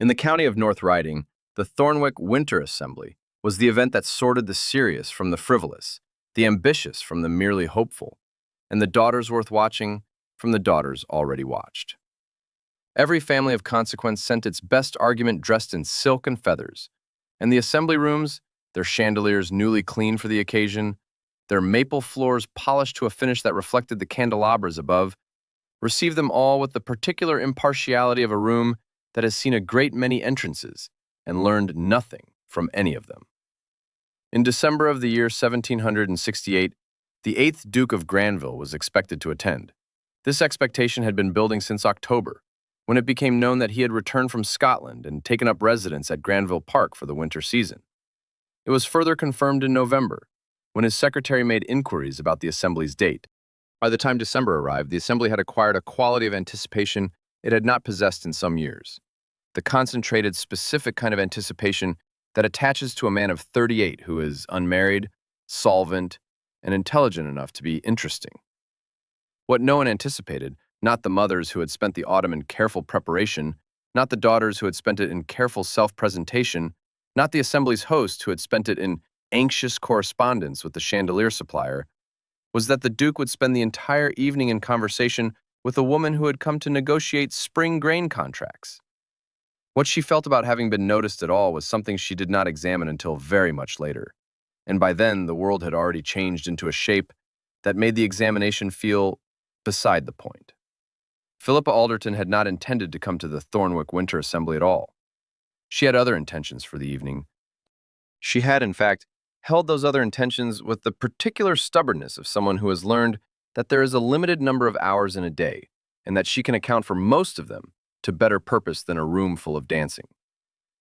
In the county of North Riding, the Thornwick Winter Assembly was the event that sorted the serious from the frivolous, the ambitious from the merely hopeful, and the daughters worth watching from the daughters already watched. Every family of consequence sent its best argument dressed in silk and feathers, and the assembly rooms, their chandeliers newly cleaned for the occasion, their maple floors polished to a finish that reflected the candelabras above, received them all with the particular impartiality of a room that has seen a great many entrances and learned nothing from any of them. In December of the year 1768, the 8th Duke of Granville was expected to attend. This expectation had been building since October, when it became known that he had returned from Scotland and taken up residence at Granville Park for the winter season. It was further confirmed in November, when his secretary made inquiries about the Assembly's date. By the time December arrived, the Assembly had acquired a quality of anticipation it had not possessed in some years. The concentrated, specific kind of anticipation that attaches to a man of 38 who is unmarried, solvent, and intelligent enough to be interesting. What no one anticipated, not the mothers who had spent the autumn in careful preparation, not the daughters who had spent it in careful self-presentation, not the Assembly's host who had spent it in anxious correspondence with the chandelier supplier, was that the Duke would spend the entire evening in conversation with a woman who had come to negotiate spring grain contracts. What she felt about having been noticed at all was something she did not examine until very much later, and by then the world had already changed into a shape that made the examination feel beside the point. Philippa Alderton had not intended to come to the Thornwick Winter Assembly at all. She had other intentions for the evening. She had, in fact, held those other intentions with the particular stubbornness of someone who has learned that there is a limited number of hours in a day, and that she can account for most of them to better purpose than a room full of dancing.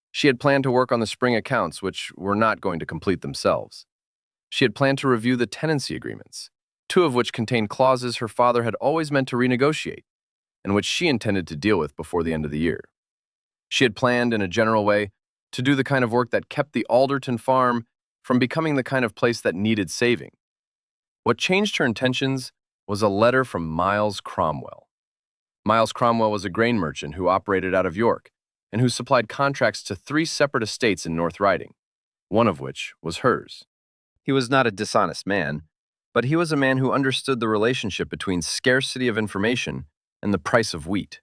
She had planned to work on the spring accounts, which were not going to complete themselves. She had planned to review the tenancy agreements, two of which contained clauses her father had always meant to renegotiate, and which she intended to deal with before the end of the year. She had planned, in a general way, to do the kind of work that kept the Alderton farm from becoming the kind of place that needed saving. What changed her intentions was a letter from Miles Cromwell. Miles Cromwell was a grain merchant who operated out of York and who supplied contracts to 3 separate estates in North Riding, one of which was hers. He was not a dishonest man, but he was a man who understood the relationship between scarcity of information and the price of wheat,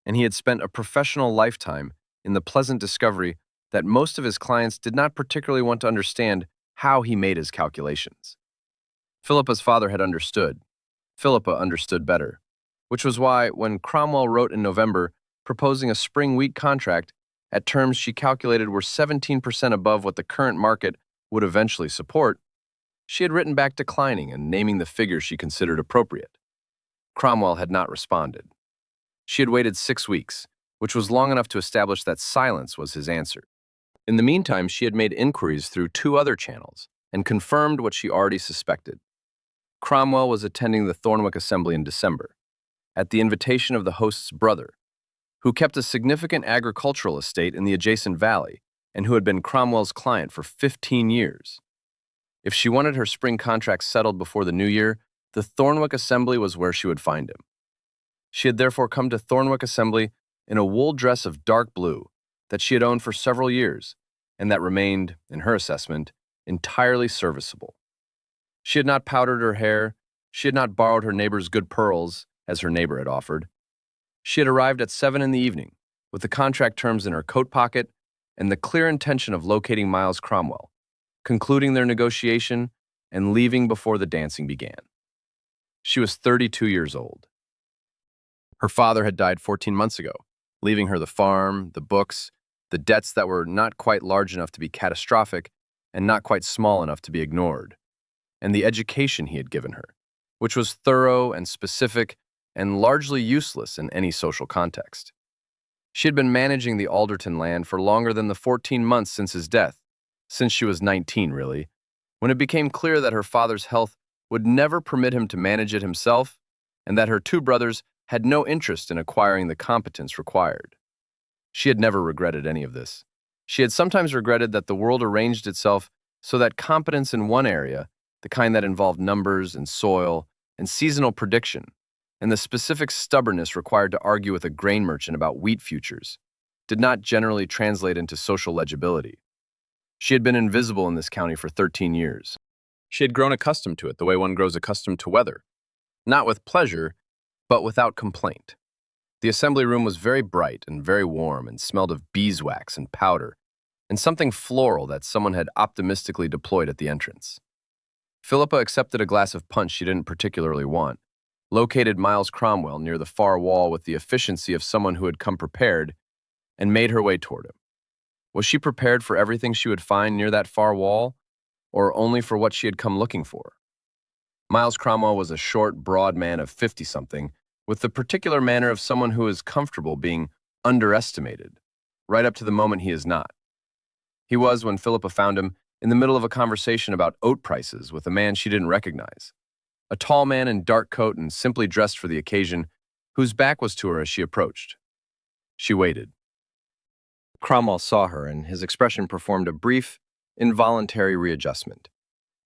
and he had spent a professional lifetime in the pleasant discovery that most of his clients did not particularly want to understand how he made his calculations. Philippa's father had understood. Philippa understood better, which was why, when Cromwell wrote in November proposing a spring wheat contract at terms she calculated were 17% above what the current market would eventually support, she had written back declining and naming the figure she considered appropriate. Cromwell had not responded. She had waited 6 weeks, which was long enough to establish that silence was his answer. In the meantime, she had made inquiries through 2 other channels and confirmed what she already suspected. Cromwell was attending the Thornwick Assembly in December, at the invitation of the host's brother, who kept a significant agricultural estate in the adjacent valley and who had been Cromwell's client for 15 years. If she wanted her spring contract settled before the new year, the Thornwick Assembly was where she would find him. She had therefore come to Thornwick Assembly in a wool dress of dark blue that she had owned for several years and that remained, in her assessment, entirely serviceable. She had not powdered her hair, she had not borrowed her neighbor's good pearls, as her neighbor had offered. She had arrived at 7 in the evening, with the contract terms in her coat pocket and the clear intention of locating Miles Cromwell, concluding their negotiation, and leaving before the dancing began. She was 32 years old. Her father had died 14 months ago, leaving her the farm, the books, the debts that were not quite large enough to be catastrophic and not quite small enough to be ignored, and the education he had given her, which was thorough and specific and largely useless in any social context. She had been managing the Alderton land for longer than the 14 months since his death, since she was 19, really, when it became clear that her father's health would never permit him to manage it himself, and that her 2 brothers had no interest in acquiring the competence required. She had never regretted any of this. She had sometimes regretted that the world arranged itself so that competence in one area, the kind that involved numbers and soil and seasonal prediction, and the specific stubbornness required to argue with a grain merchant about wheat futures, did not generally translate into social legibility. She had been invisible in this county for 13 years. She had grown accustomed to it the way one grows accustomed to weather, not with pleasure, but without complaint. The assembly room was very bright and very warm and smelled of beeswax and powder and something floral that someone had optimistically deployed at the entrance. Philippa accepted a glass of punch she didn't particularly want, located Miles Cromwell near the far wall with the efficiency of someone who had come prepared, and made her way toward him. Was she prepared for everything she would find near that far wall, or only for what she had come looking for? Miles Cromwell was a short, broad man of 50-something, with the particular manner of someone who is comfortable being underestimated, right up to the moment he is not. He was, when Philippa found him, in the middle of a conversation about oat prices with a man she didn't recognize. A tall man in dark coat and simply dressed for the occasion, whose back was to her as she approached. She waited. Cromwell saw her, and his expression performed a brief, involuntary readjustment.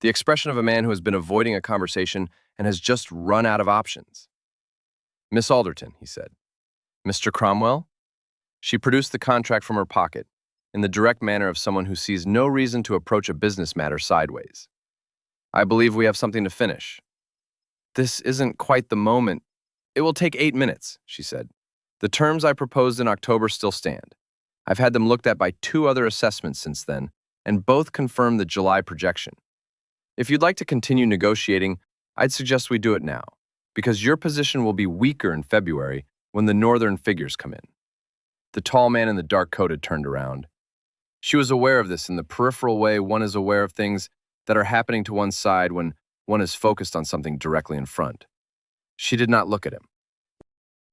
The expression of a man who has been avoiding a conversation and has just run out of options. "Miss Alderton," he said. "Mr. Cromwell?" She produced the contract from her pocket, in the direct manner of someone who sees no reason to approach a business matter sideways. "I believe we have something to finish." "This isn't quite the moment." "It will take 8 minutes," she said. "The terms I proposed in October still stand. I've had them looked at by 2 other assessments since then, and both confirm the July projection. If you'd like to continue negotiating, I'd suggest we do it now, because your position will be weaker in February when the northern figures come in." The tall man in the dark coat had turned around. She was aware of this in the peripheral way one is aware of things that are happening to one's side when one is focused on something directly in front. She did not look at him.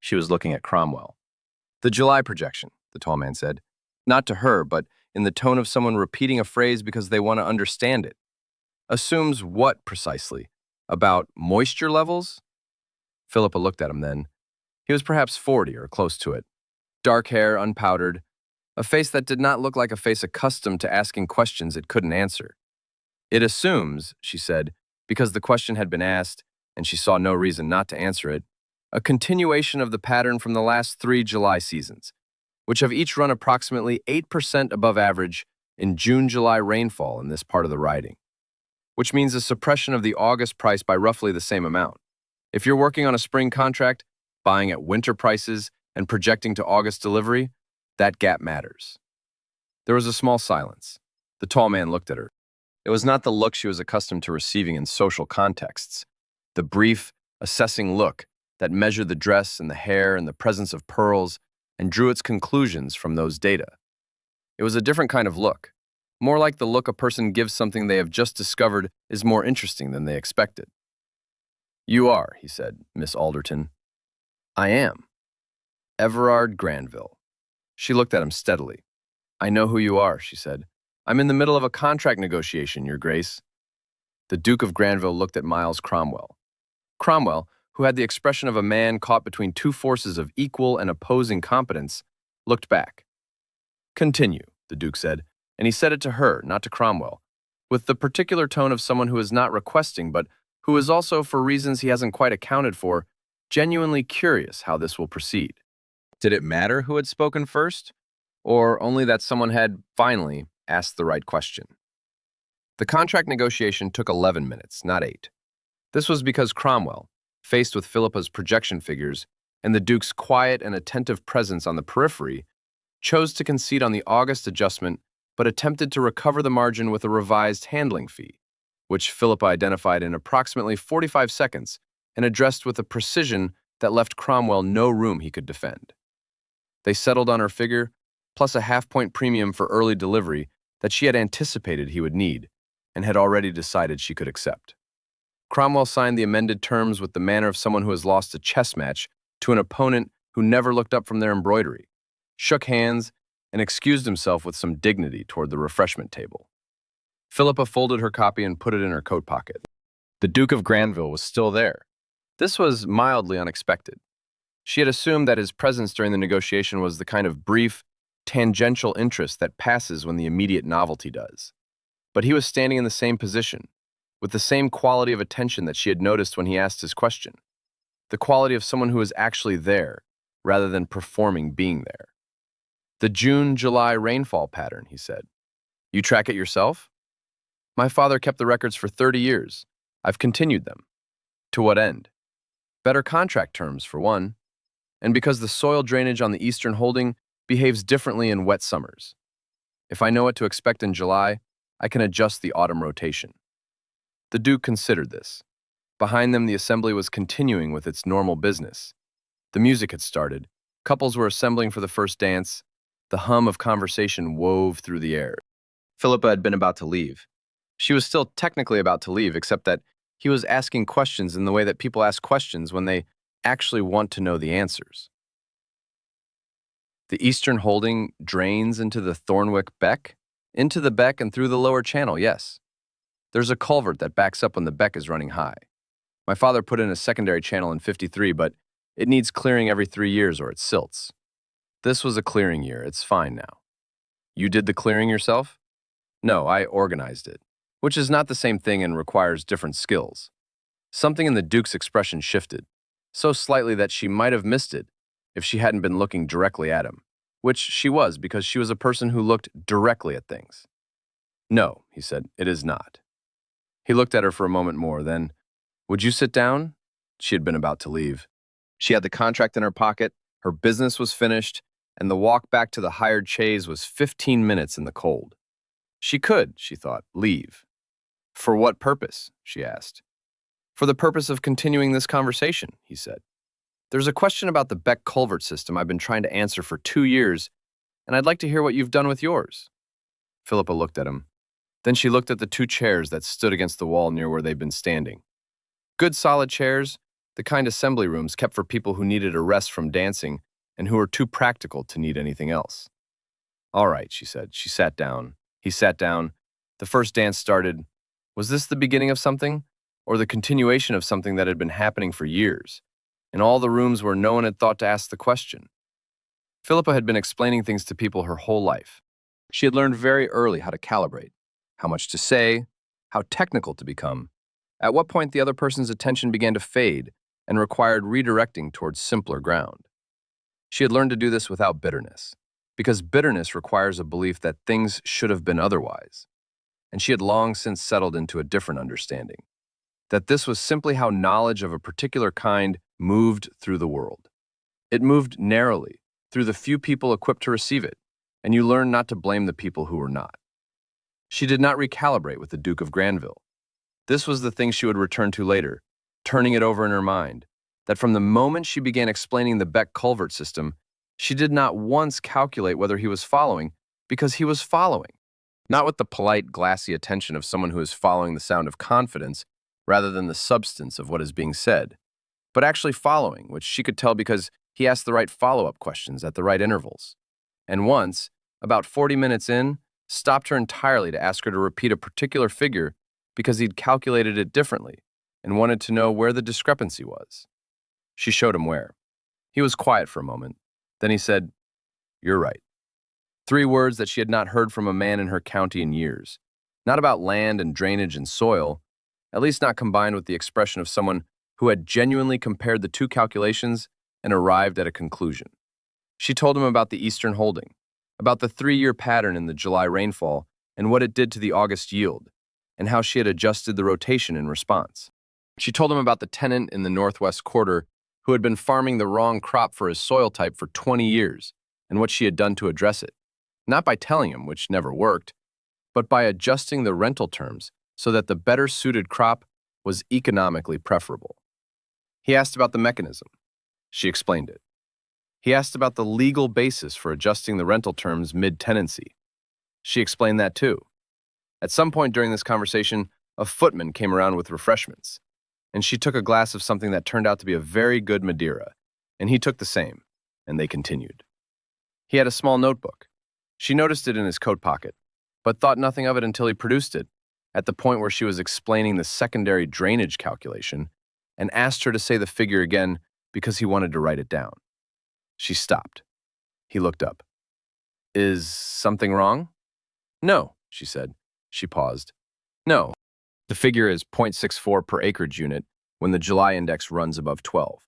She was looking at Cromwell. "The July projection," the tall man said, not to her, but in the tone of someone repeating a phrase because they want to understand it. "Assumes what precisely? About moisture levels?" Philippa looked at him then. He was perhaps 40 or close to it. Dark hair, unpowdered, a face that did not look like a face accustomed to asking questions it couldn't answer. "It assumes," she said, because the question had been asked, and she saw no reason not to answer it, "a continuation of the pattern from the last 3 July seasons, which have each run approximately 8% above average in June-July rainfall in this part of the riding, which means a suppression of the August price by roughly the same amount. If you're working on a spring contract, buying at winter prices, and projecting to August delivery, that gap matters." There was a small silence. The tall man looked at her. It was not the look she was accustomed to receiving in social contexts, the brief, assessing look that measured the dress and the hair and the presence of pearls and drew its conclusions from those data. It was a different kind of look, more like the look a person gives something they have just discovered is more interesting than they expected. "You are," he said, "Miss Alderton." "I am. Everard Granville." She looked at him steadily. "I know who you are," she said. "I'm in the middle of a contract negotiation, Your Grace." The Duke of Granville looked at Miles Cromwell. Cromwell, who had the expression of a man caught between 2 forces of equal and opposing competence, looked back. "Continue," the Duke said, and he said it to her, not to Cromwell, with the particular tone of someone who is not requesting, but who is also, for reasons he hasn't quite accounted for, genuinely curious how this will proceed. Did it matter who had spoken first, or only that someone had, finally, asked the right question? The contract negotiation took 11 minutes, not 8. This was because Cromwell, faced with Philippa's projection figures and the Duke's quiet and attentive presence on the periphery, chose to concede on the August adjustment but attempted to recover the margin with a revised handling fee, which Philippa identified in approximately 45 seconds and addressed with a precision that left Cromwell no room he could defend. They settled on her figure, plus a half-point premium for early delivery that she had anticipated he would need and had already decided she could accept. Cromwell signed the amended terms with the manner of someone who has lost a chess match to an opponent who never looked up from their embroidery, shook hands, and excused himself with some dignity toward the refreshment table. Philippa folded her copy and put it in her coat pocket. The Duke of Granville was still there. This was mildly unexpected. She had assumed that his presence during the negotiation was the kind of brief, tangential interest that passes when the immediate novelty does. But he was standing in the same position, with the same quality of attention that she had noticed when he asked his question, the quality of someone who is actually there, rather than performing being there. The June-July rainfall pattern, he said. You track it yourself? My father kept the records for 30 years. I've continued them. To what end? Better contract terms, for one, and because the soil drainage on the eastern holding behaves differently in wet summers. If I know what to expect in July, I can adjust the autumn rotation. The Duke considered this. Behind them, the assembly was continuing with its normal business. The music had started. Couples were assembling for the first dance. The hum of conversation wove through the air. Philippa had been about to leave. She was still technically about to leave, except that he was asking questions in the way that people ask questions when they actually want to know the answers. The eastern holding drains into the Thornwick Beck? Into the beck and through the lower channel, yes. There's a culvert that backs up when the beck is running high. My father put in a secondary channel in '53, but it needs clearing every 3 years or it silts. This was a clearing year. It's fine now. You did the clearing yourself? No, I organized it, which is not the same thing and requires different skills. Something in the Duke's expression shifted, so slightly that she might have missed it if she hadn't been looking directly at him, which she was because she was a person who looked directly at things. No, he said, it is not. He looked at her for a moment more, then, would you sit down? She had been about to leave. She had the contract in her pocket, her business was finished, and the walk back to the hired chaise was 15 minutes in the cold. She could, she thought, leave. For what purpose? She asked. For the purpose of continuing this conversation, he said. There's a question about the Beck culvert system I've been trying to answer for 2 years, and I'd like to hear what you've done with yours. Philippa looked at him. Then she looked at the 2 chairs that stood against the wall near where they'd been standing. Good solid chairs, the kind assembly rooms kept for people who needed a rest from dancing and who were too practical to need anything else. All right, she said. She sat down. He sat down. The first dance started. Was this the beginning of something, or the continuation of something that had been happening for years, in all the rooms where no one had thought to ask the question? Philippa had been explaining things to people her whole life. She had learned very early how to calibrate, how much to say, how technical to become, at what point the other person's attention began to fade and required redirecting towards simpler ground. She had learned to do this without bitterness, because bitterness requires a belief that things should have been otherwise, and she had long since settled into a different understanding, that this was simply how knowledge of a particular kind moved through the world. It moved narrowly, through the few people equipped to receive it, and you learn not to blame the people who were not. She did not recalibrate with the Duke of Granville. This was the thing she would return to later, turning it over in her mind, that from the moment she began explaining the Beck culvert system, she did not once calculate whether he was following, because he was following. Not with the polite, glassy attention of someone who is following the sound of confidence, rather than the substance of what is being said, but actually following, which she could tell because he asked the right follow-up questions at the right intervals. And once, about 40 minutes in, stopped her entirely to ask her to repeat a particular figure because he'd calculated it differently and wanted to know where the discrepancy was. She showed him where. He was quiet for a moment. Then he said, "You're right." 3 words that she had not heard from a man in her county in years. Not about land and drainage and soil, at least not combined with the expression of someone who had genuinely compared the 2 calculations and arrived at a conclusion. She told him about the eastern holding, about the 3-year pattern in the July rainfall and what it did to the August yield, and how she had adjusted the rotation in response. She told him about the tenant in the northwest quarter who had been farming the wrong crop for his soil type for 20 years and what she had done to address it, not by telling him, which never worked, but by adjusting the rental terms so that the better suited crop was economically preferable. He asked about the mechanism. She explained it. He asked about the legal basis for adjusting the rental terms mid-tenancy. She explained that too. At some point during this conversation, a footman came around with refreshments, and she took a glass of something that turned out to be a very good Madeira, and he took the same, and they continued. He had a small notebook. She noticed it in his coat pocket, but thought nothing of it until he produced it, at the point where she was explaining the secondary drainage calculation, and asked her to say the figure again because he wanted to write it down. She stopped. He looked up. "Is something wrong?" "No," she said. She paused. "No. The figure is 0.64 per acreage unit when the July index runs above 12.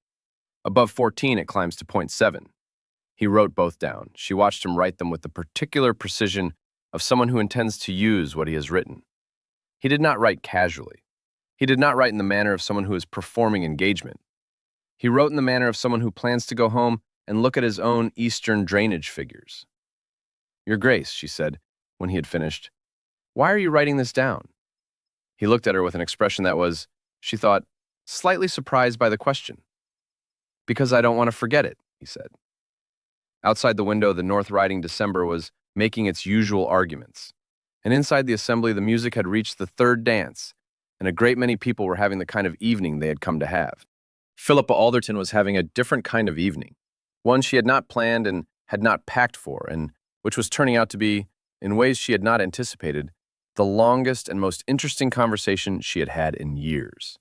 Above 14, it climbs to 0.7. He wrote both down. She watched him write them with the particular precision of someone who intends to use what he has written. He did not write casually. He did not write in the manner of someone who is performing engagement. He wrote in the manner of someone who plans to go home and look at his own Eastern drainage figures. "Your Grace," she said, when he had finished, "why are you writing this down?" He looked at her with an expression that was, she thought, slightly surprised by the question. "Because I don't want to forget it," he said. Outside the window, the North Riding December was making its usual arguments, and inside the assembly the music had reached the third dance, and a great many people were having the kind of evening they had come to have. Philippa Alderton was having a different kind of evening, one she had not planned and had not packed for, and which was turning out to be, in ways she had not anticipated, the longest and most interesting conversation she had had in years.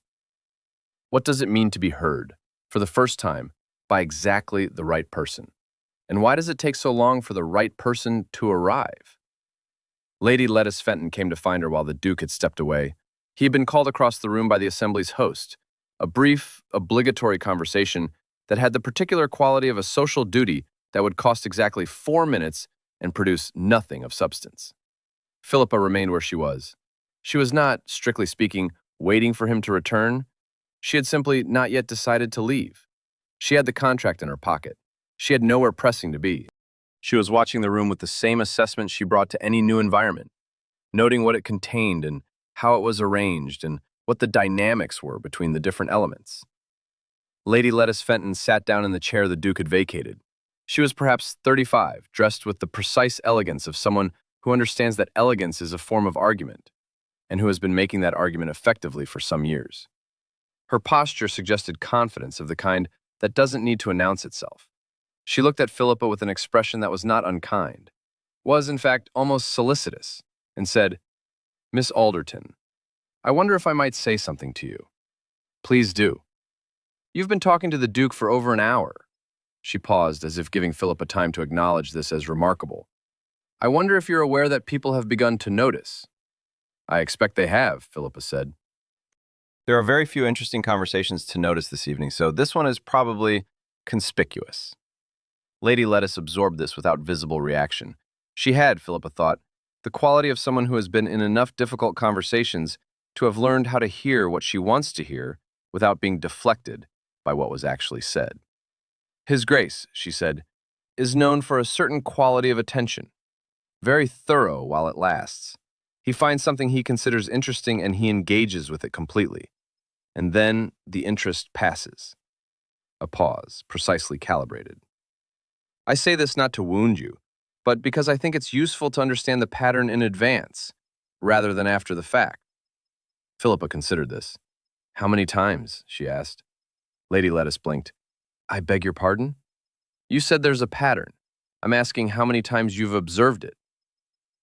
What does it mean to be heard, for the first time, by exactly the right person? And why does it take so long for the right person to arrive? Lady Lettice Fenton came to find her while the Duke had stepped away. He had been called across the room by the Assembly's host, a brief, obligatory conversation that had the particular quality of a social duty that would cost exactly 4 minutes and produce nothing of substance. Philippa remained where she was. She was not, strictly speaking, waiting for him to return. She had simply not yet decided to leave. She had the contract in her pocket. She had nowhere pressing to be. She was watching the room with the same assessment she brought to any new environment, noting what it contained and how it was arranged and what the dynamics were between the different elements. Lady Lettice Fenton sat down in the chair the Duke had vacated. She was perhaps 35, dressed with the precise elegance of someone who understands that elegance is a form of argument, and who has been making that argument effectively for some years. Her posture suggested confidence of the kind that doesn't need to announce itself. She looked at Philippa with an expression that was not unkind, was in fact almost solicitous, and said, "Miss Alderton, I wonder if I might say something to you." "Please do." "You've been talking to the Duke for over an hour." She paused, as if giving Philippa time to acknowledge this as remarkable. "I wonder if you're aware that people have begun to notice." "I expect they have," Philippa said. "There are very few interesting conversations to notice this evening, so this one is probably conspicuous." Lady Lettice absorbed this without visible reaction. She had, Philippa thought, the quality of someone who has been in enough difficult conversations to have learned how to hear what she wants to hear without being deflected by what was actually said. "His Grace," she said, "is known for a certain quality of attention, very thorough while it lasts. He finds something he considers interesting and he engages with it completely. And then the interest passes." A pause, precisely calibrated. "I say this not to wound you, but because I think it's useful to understand the pattern in advance, rather than after the fact." Philippa considered this. "How many times?" she asked. Lady Lettice blinked. "I beg your pardon?" "You said there's a pattern. I'm asking how many times you've observed it."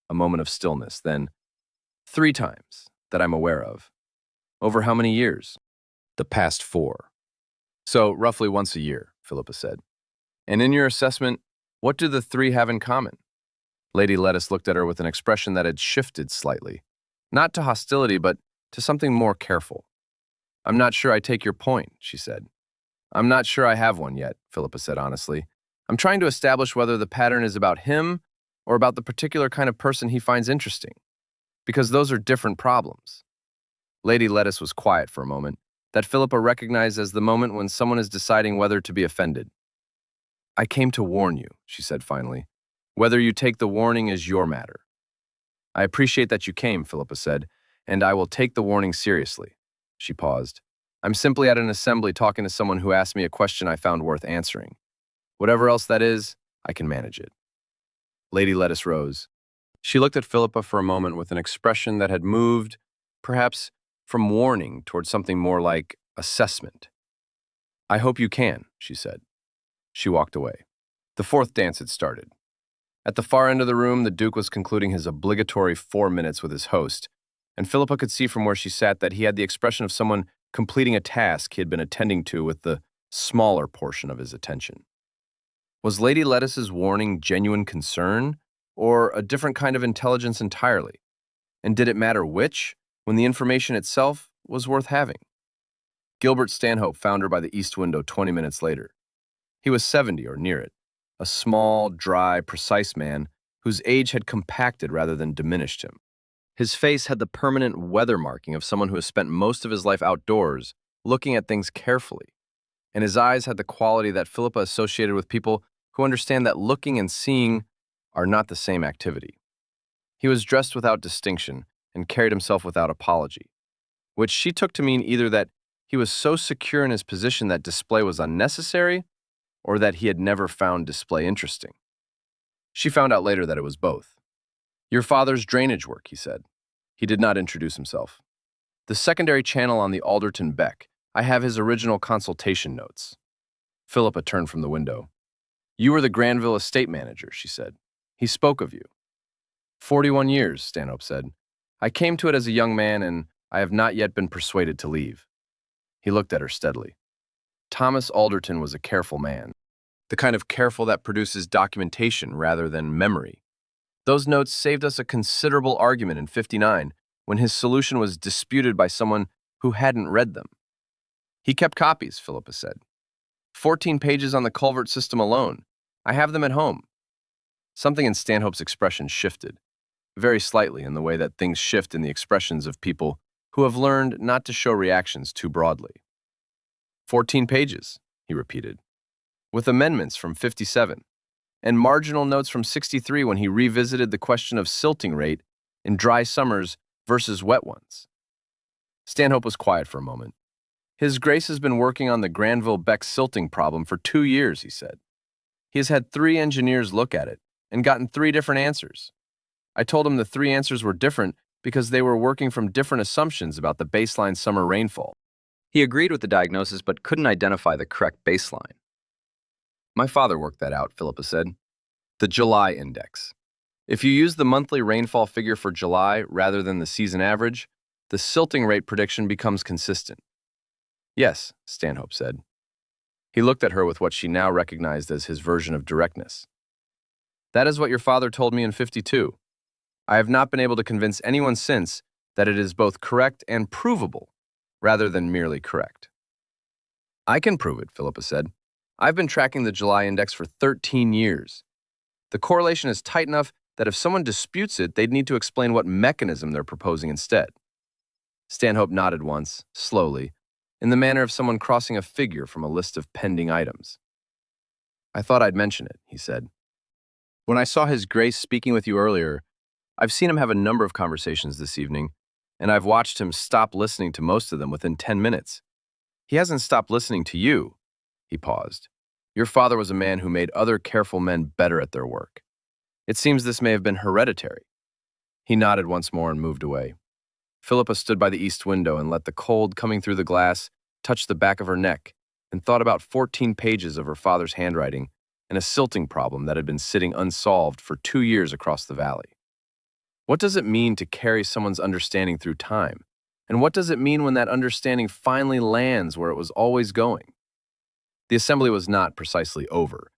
A moment of stillness, then, "3 times, that I'm aware of." "Over how many years?" "The past 4. "So, roughly once a year," Philippa said. "And in your assessment, what do the 3 have in common?" Lady Lettice looked at her with an expression that had shifted slightly, not to hostility, but to something more careful. "I'm not sure I take your point," she said. "I'm not sure I have one yet," Philippa said honestly. "I'm trying to establish whether the pattern is about him or about the particular kind of person he finds interesting, because those are different problems." Lady Lettice was quiet for a moment, that Philippa recognized as the moment when someone is deciding whether to be offended. "I came to warn you," she said finally. "Whether you take the warning is your matter." "I appreciate that you came," Philippa said, "and I will take the warning seriously." She paused. "I'm simply at an assembly talking to someone who asked me a question I found worth answering. Whatever else that is, I can manage it." Lady Lettice rose. She looked at Philippa for a moment with an expression that had moved, perhaps, from warning toward something more like assessment. "I hope you can," she said. She walked away. The 4th dance had started. At the far end of the room, the Duke was concluding his obligatory 4 minutes with his host, and Philippa could see from where she sat that he had the expression of someone completing a task he had been attending to with the smaller portion of his attention. Was Lady Lettice's warning genuine concern, or a different kind of intelligence entirely? And did it matter which, when the information itself was worth having? Gilbert Stanhope found her by the east window 20 minutes later. He was 70 or near it, a small, dry, precise man whose age had compacted rather than diminished him. His face had the permanent weather marking of someone who has spent most of his life outdoors, looking at things carefully, and his eyes had the quality that Philippa associated with people who understand that looking and seeing are not the same activity. He was dressed without distinction and carried himself without apology, which she took to mean either that he was so secure in his position that display was unnecessary, or that he had never found display interesting. She found out later that it was both. "Your father's drainage work," he said. He did not introduce himself. "The secondary channel on the Alderton Beck. I have his original consultation notes." Philippa turned from the window. "You were the Granville estate manager," she said. "He spoke of you." 41 years, Stanhope said. "I came to it as a young man, and I have not yet been persuaded to leave." He looked at her steadily. Thomas Alderton was a careful man, the kind of careful that produces documentation rather than memory. Those notes saved us a considerable argument in '59 when his solution was disputed by someone who hadn't read them. "He kept copies," Philippa said. 14 pages on the culvert system alone. I have them at home." Something in Stanhope's expression shifted, very slightly in the way that things shift in the expressions of people who have learned not to show reactions too broadly. 14 pages, he repeated, with amendments from '57, and marginal notes from '63 when he revisited the question of silting rate in dry summers versus wet ones. Stanhope was quiet for a moment. "His Grace has been working on the Granville Beck silting problem for 2 years," he said. "He has had 3 engineers look at it and gotten 3 different answers. I told him the 3 answers were different because they were working from different assumptions about the baseline summer rainfall." He agreed with the diagnosis but couldn't identify the correct baseline. "My father worked that out," Philippa said. "The July index. If you use the monthly rainfall figure for July rather than the season average, the silting rate prediction becomes consistent." "Yes," Stanhope said. He looked at her with what she now recognized as his version of directness. "That is what your father told me in '52. I have not been able to convince anyone since that it is both correct and provable, rather than merely correct." "I can prove it," Philippa said. "I've been tracking the July index for 13 years. The correlation is tight enough that if someone disputes it, they'd need to explain what mechanism they're proposing instead." Stanhope nodded once, slowly, in the manner of someone crossing a figure from a list of pending items. "I thought I'd mention it," he said. "When I saw His Grace speaking with you earlier, I've seen him have a number of conversations this evening, and I've watched him stop listening to most of them within 10 minutes. He hasn't stopped listening to you." He paused. "Your father was a man who made other careful men better at their work. It seems this may have been hereditary." He nodded once more and moved away. Philippa stood by the east window and let the cold coming through the glass touch the back of her neck and thought about 14 pages of her father's handwriting and a silting problem that had been sitting unsolved for 2 years across the valley. What does it mean to carry someone's understanding through time? And what does it mean when that understanding finally lands where it was always going? The assembly was not precisely over.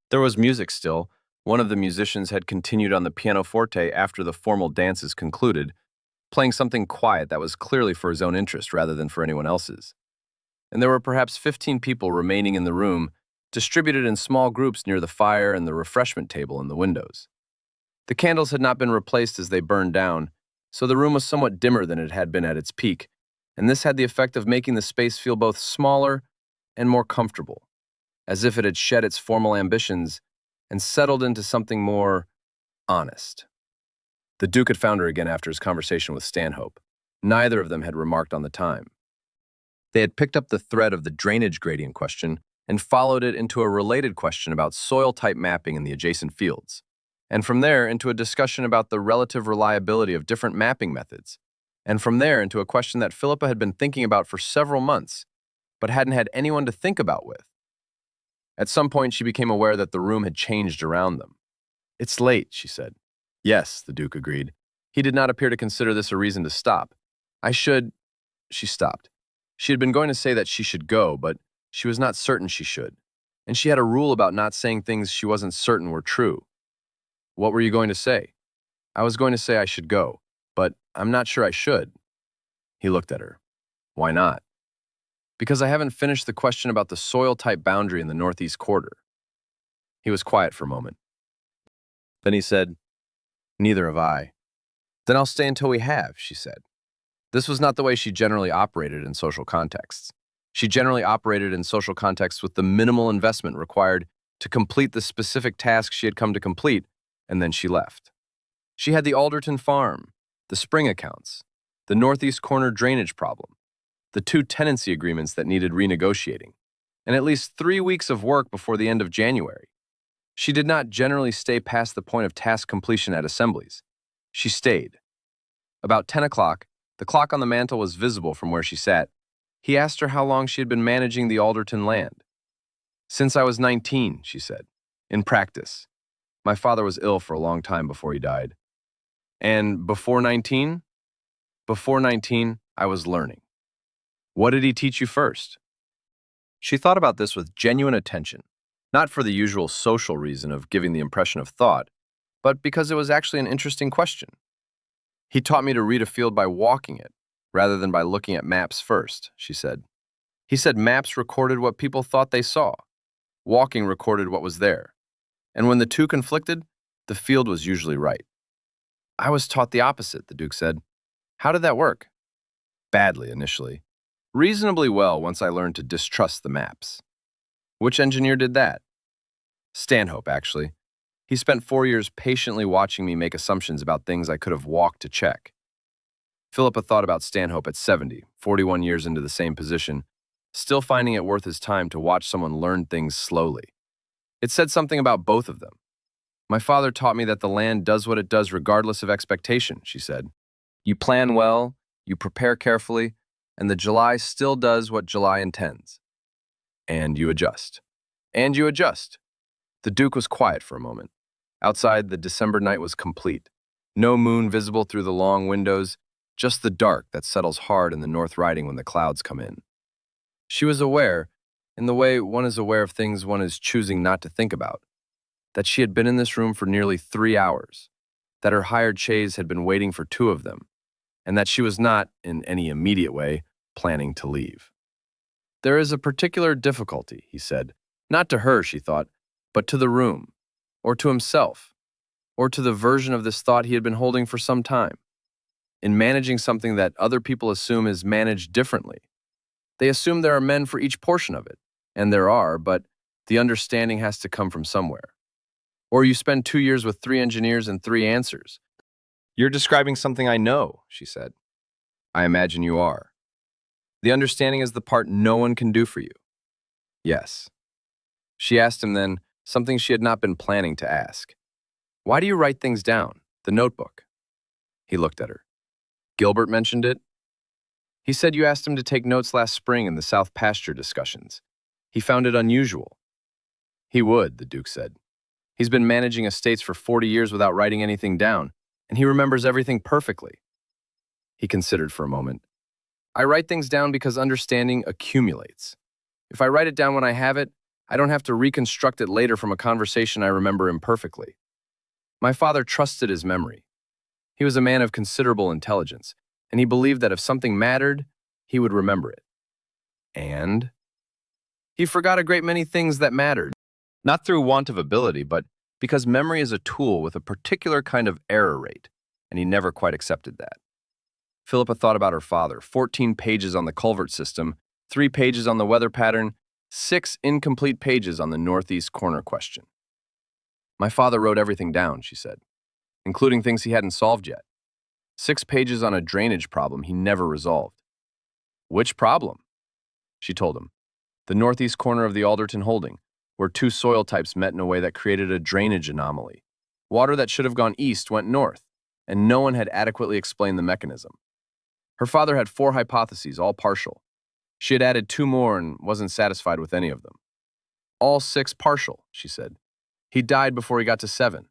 There was music still. One of the musicians had continued on the pianoforte after the formal dances concluded, playing something quiet that was clearly for his own interest rather than for anyone else's. And there were perhaps 15 people remaining in the room, distributed in small groups near the fire and the refreshment table in the windows. The candles had not been replaced as they burned down, so the room was somewhat dimmer than it had been at its peak, and this had the effect of making the space feel both smaller and more comfortable, as if it had shed its formal ambitions and settled into something more honest. The Duke had found her again after his conversation with Stanhope. Neither of them had remarked on the time. They had picked up the thread of the drainage gradient question and followed it into a related question about soil type mapping in the adjacent fields, and from there into a discussion about the relative reliability of different mapping methods, and from there into a question that Philippa had been thinking about for several months, but hadn't had anyone to think about with. At some point, she became aware that the room had changed around them. "It's late," she said. "Yes," the Duke agreed. He did not appear to consider this a reason to stop. "I should—" She stopped. She had been going to say that she should go, but she was not certain she should, and she had a rule about not saying things she wasn't certain were true. "What were you going to say?" "I was going to say I should go, but I'm not sure I should." He looked at her. "Why not?" "Because I haven't finished the question about the soil type boundary in the northeast quarter." He was quiet for a moment. Then he said, "Neither have I." "Then I'll stay until we have," she said. This was not the way she generally operated in social contexts. She generally operated in social contexts with the minimal investment required to complete the specific task she had come to complete, and then she left. She had the Alderton farm, the spring accounts, the northeast corner drainage problem, the 2 tenancy agreements that needed renegotiating, and at least 3 weeks of work before the end of January. She did not generally stay past the point of task completion at assemblies. She stayed. About 10 o'clock, the clock on the mantel was visible from where she sat. He asked her how long she had been managing the Alderton land. "Since I was 19, she said. "In practice. My father was ill for a long time before he died." "And before 19? "Before 19, I was learning." "What did he teach you first?" She thought about this with genuine attention, not for the usual social reason of giving the impression of thought, but because it was actually an interesting question. "He taught me to read a field by walking it, rather than by looking at maps first," she said. "He said maps recorded what people thought they saw. Walking recorded what was there. And when the two conflicted, the field was usually right." "I was taught the opposite," the Duke said. "How did that work?" "Badly initially. Reasonably well once I learned to distrust the maps." "Which engineer did that?" "Stanhope, actually. He spent 4 years patiently watching me make assumptions about things I could have walked to check." Philippa thought about Stanhope at 70, 41 years into the same position, still finding it worth his time to watch someone learn things slowly. It said something about both of them. "My father taught me that the land does what it does regardless of expectation," she said. "You plan well, you prepare carefully, and the July still does what July intends. And you adjust. And you adjust." The Duke was quiet for a moment. Outside, the December night was complete. No moon visible through the long windows, just the dark that settles hard in the North Riding when the clouds come in. She was aware, in the way one is aware of things one is choosing not to think about, that she had been in this room for nearly 3 hours, that her hired chaise had been waiting for 2 of them, and that she was not, in any immediate way, planning to leave. "There is a particular difficulty," he said, not to her, she thought, but to the room, or to himself, or to the version of this thought he had been holding for some time, in managing something that other people assume is managed differently. They assume there are men for each portion of it, and there are, but the understanding has to come from somewhere. Or you spend 2 years with 3 engineers and 3 answers. "You're describing something I know," she said. "I imagine you are. The understanding is the part no one can do for you." "Yes." She asked him then something she had not been planning to ask. "Why do you write things down? The notebook?" He looked at her. "Gilbert mentioned it?" "He said you asked him to take notes last spring in the South Pasture discussions. He found it unusual." "He would," the Duke said. "He's been managing estates for 40 years without writing anything down, and he remembers everything perfectly." He considered for a moment. "I write things down because understanding accumulates. If I write it down when I have it, I don't have to reconstruct it later from a conversation I remember imperfectly. My father trusted his memory. He was a man of considerable intelligence, and he believed that if something mattered, he would remember it. And he forgot a great many things that mattered, not through want of ability, but because memory is a tool with a particular kind of error rate, and he never quite accepted that." Philippa thought about her father, 14 pages on the culvert system, 3 pages on the weather pattern, 6 incomplete pages on the northeast corner question. "My father wrote everything down," she said, "including things he hadn't solved yet. 6 pages on a drainage problem he never resolved." "Which problem?" She told him. "The northeast corner of the Alderton holding, where 2 soil types met in a way that created a drainage anomaly. Water that should have gone east went north, and no one had adequately explained the mechanism. Her father had 4 hypotheses, all partial. She had added 2 more and wasn't satisfied with any of them. All 6 partial," she said. "He died before he got to 7.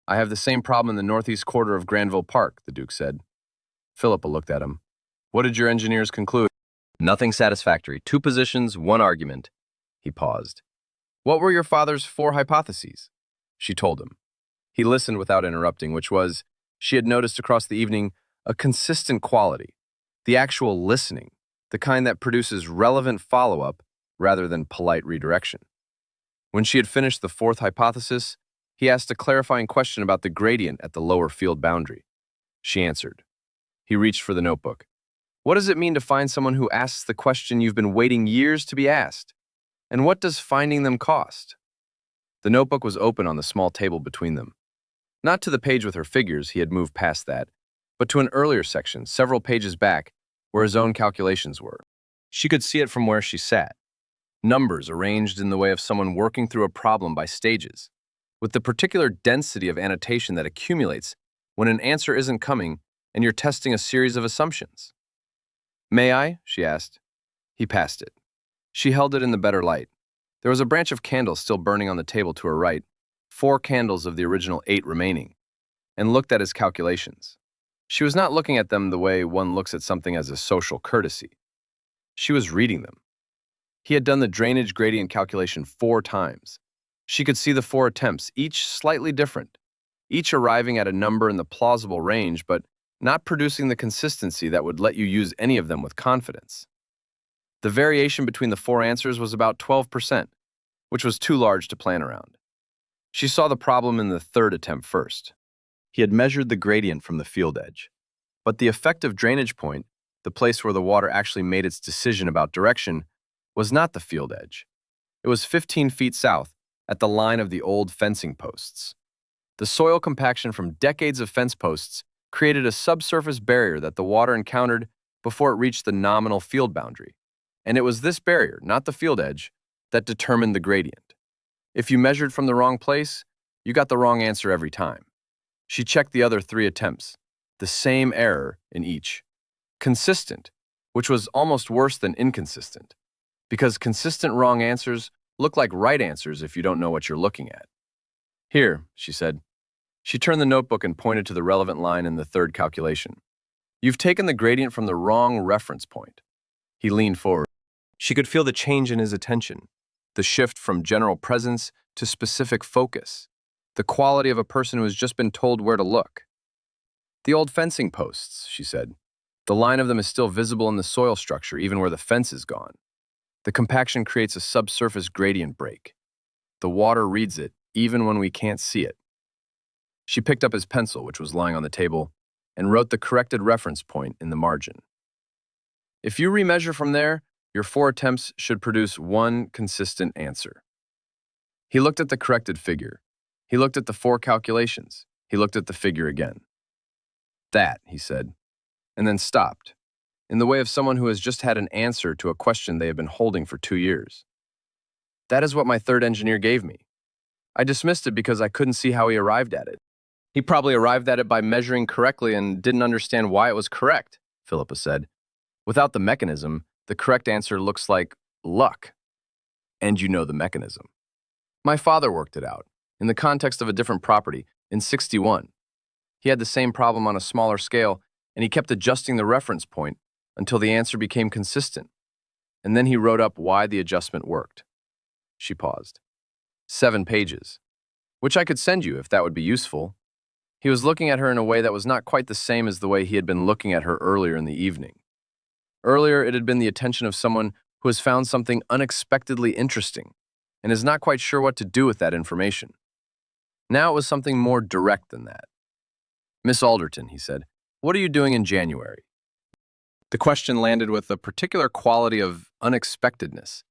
"I have the same problem in the northeast quarter of Granville Park," the Duke said. Philippa looked at him. "What did your engineers conclude?" "Nothing satisfactory. 2 positions, 1 argument." He paused. "What were your father's 4 hypotheses?" She told him. He listened without interrupting, which was, she had noticed across the evening, a consistent quality. The actual listening, the kind that produces relevant follow-up rather than polite redirection. When she had finished the fourth hypothesis, he asked a clarifying question about the gradient at the lower field boundary. She answered. He reached for the notebook. What does it mean to find someone who asks the question you've been waiting years to be asked? And what does finding them cost? The notebook was open on the small table between them. Not to the page with her figures, he had moved past that, but to an earlier section, several pages back, where his own calculations were. She could see it from where she sat. Numbers arranged in the way of someone working through a problem by stages, with the particular density of annotation that accumulates when an answer isn't coming and you're testing a series of assumptions. May I? She asked. He passed it. She held it in the better light. There was a branch of candle still burning on the table to her right, 4 candles of the original 8 remaining, and looked at his calculations. She was not looking at them the way one looks at something as a social courtesy. She was reading them. He had done the drainage gradient calculation 4 times. She could see the 4 attempts, each slightly different, each arriving at a number in the plausible range, but not producing the consistency that would let you use any of them with confidence. The variation between the 4 answers was about 12%, which was too large to plan around. She saw the problem in the 3rd attempt first. He had measured the gradient from the field edge, but the effective drainage point, the place where the water actually made its decision about direction, was not the field edge. It was 15 feet south, at the line of the old fencing posts. The soil compaction from decades of fence posts created a subsurface barrier that the water encountered before it reached the nominal field boundary. And it was this barrier, not the field edge, that determined the gradient. If you measured from the wrong place, you got the wrong answer every time. She checked the other 3 attempts, the same error in each. Consistent, which was almost worse than inconsistent, because consistent wrong answers look like right answers if you don't know what you're looking at. Here, she said. She turned the notebook and pointed to the relevant line in the 3rd calculation. You've taken the gradient from the wrong reference point. He leaned forward. She could feel the change in his attention, the shift from general presence to specific focus, the quality of a person who has just been told where to look. The old fencing posts, she said. The line of them is still visible in the soil structure, even where the fence is gone. The compaction creates a subsurface gradient break. The water reads it, even when we can't see it. She picked up his pencil, which was lying on the table, and wrote the corrected reference point in the margin. If you remeasure from there, your 4 attempts should produce 1 consistent answer. He looked at the corrected figure. He looked at the 4 calculations. He looked at the figure again. That, he said, and then stopped, in the way of someone who has just had an answer to a question they have been holding for 2 years. That is what my 3rd engineer gave me. I dismissed it because I couldn't see how he arrived at it. He probably arrived at it by measuring correctly and didn't understand why it was correct, Philippa said. Without the mechanism, the correct answer looks like luck. And you know the mechanism. My father worked it out, in the context of a different property, in '61. He had the same problem on a smaller scale, and he kept adjusting the reference point until the answer became consistent. And then he wrote up why the adjustment worked. She paused. 7 pages, which I could send you if that would be useful. He was looking at her in a way that was not quite the same as the way he had been looking at her earlier in the evening. Earlier, it had been the attention of someone who has found something unexpectedly interesting and is not quite sure what to do with that information. Now it was something more direct than that. Miss Alderton, he said, what are you doing in January? The question landed with a particular quality of unexpectedness,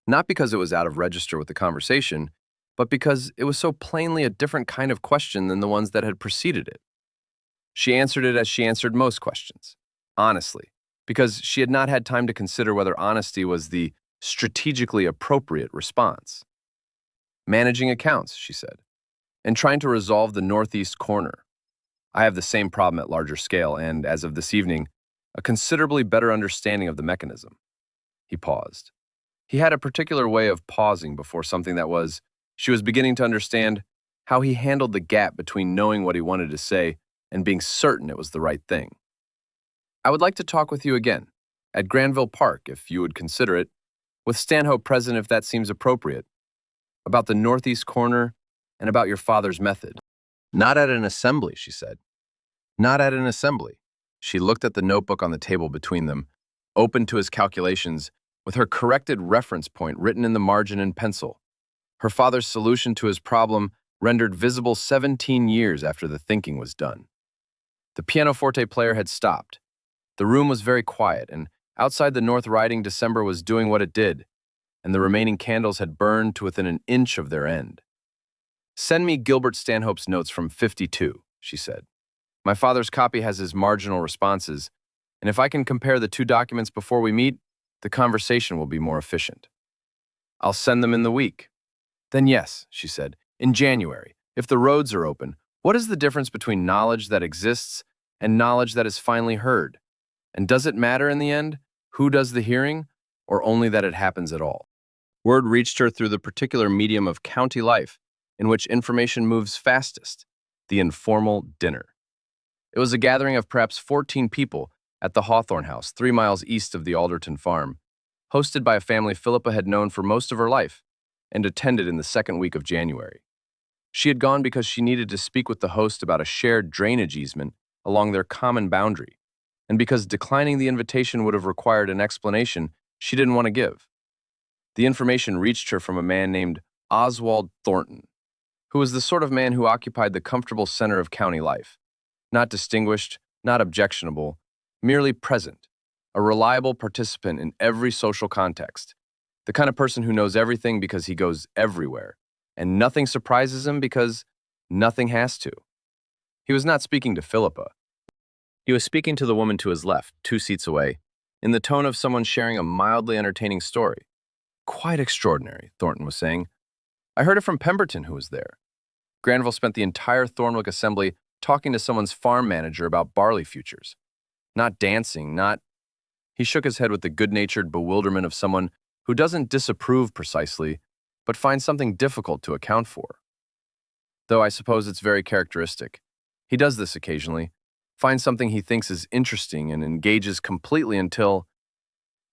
not because it was out of register with the conversation, but because it was so plainly a different kind of question than the ones that had preceded it. She answered it as she answered most questions, honestly, because she had not had time to consider whether honesty was the strategically appropriate response. Managing accounts, she said, and trying to resolve the northeast corner. I have the same problem at larger scale and, as of this evening, a considerably better understanding of the mechanism. He paused. He had a particular way of pausing before something that was, she was beginning to understand, how he handled the gap between knowing what he wanted to say and being certain it was the right thing. I would like to talk with you again, at Granville Park, if you would consider it, with Stanhope present if that seems appropriate, about the northeast corner and about your father's method. Not at an assembly, she said. Not at an assembly. She looked at the notebook on the table between them, opened to his calculations, with her corrected reference point written in the margin in pencil. Her father's solution to his problem rendered visible 17 years after the thinking was done. The pianoforte player had stopped. The room was very quiet, and outside the North Riding December was doing what it did, and the remaining candles had burned to within an inch of their end. "Send me Gilbert Stanhope's notes from 52, she said. "My father's copy has his marginal responses, and if I can compare the two documents before we meet, the conversation will be more efficient." "I'll send them in the week." "Then yes," she said, "in January, if the roads are open. What is the difference between knowledge that exists and knowledge that is finally heard? And does it matter in the end who does the hearing, or only that it happens at all?" Word reached her through the particular medium of county life in which information moves fastest, the informal dinner. It was a gathering of perhaps 14 people at the Hawthorne House, 3 miles east of the Alderton farm, hosted by a family Philippa had known for most of her life and attended in the second week of January. She had gone because she needed to speak with the host about a shared drainage easement along their common boundary, and because declining the invitation would have required an explanation she didn't want to give. The information reached her from a man named Oswald Thornton, who was the sort of man who occupied the comfortable center of county life, not distinguished, not objectionable, merely present, a reliable participant in every social context, the kind of person who knows everything because he goes everywhere, and nothing surprises him because nothing has to. He was not speaking to Philippa. He was speaking to the woman to his left, 2 seats away, in the tone of someone sharing a mildly entertaining story. "Quite extraordinary," Thornton was saying. "I heard it from Pemberton, who was there. Granville spent the entire Thornwick Assembly talking to someone's farm manager about barley futures. Not dancing, not—" He shook his head with the good-natured bewilderment of someone who doesn't disapprove precisely, but finds something difficult to account for. Though I suppose it's very characteristic. He does this occasionally, finds something he thinks is interesting and engages completely until—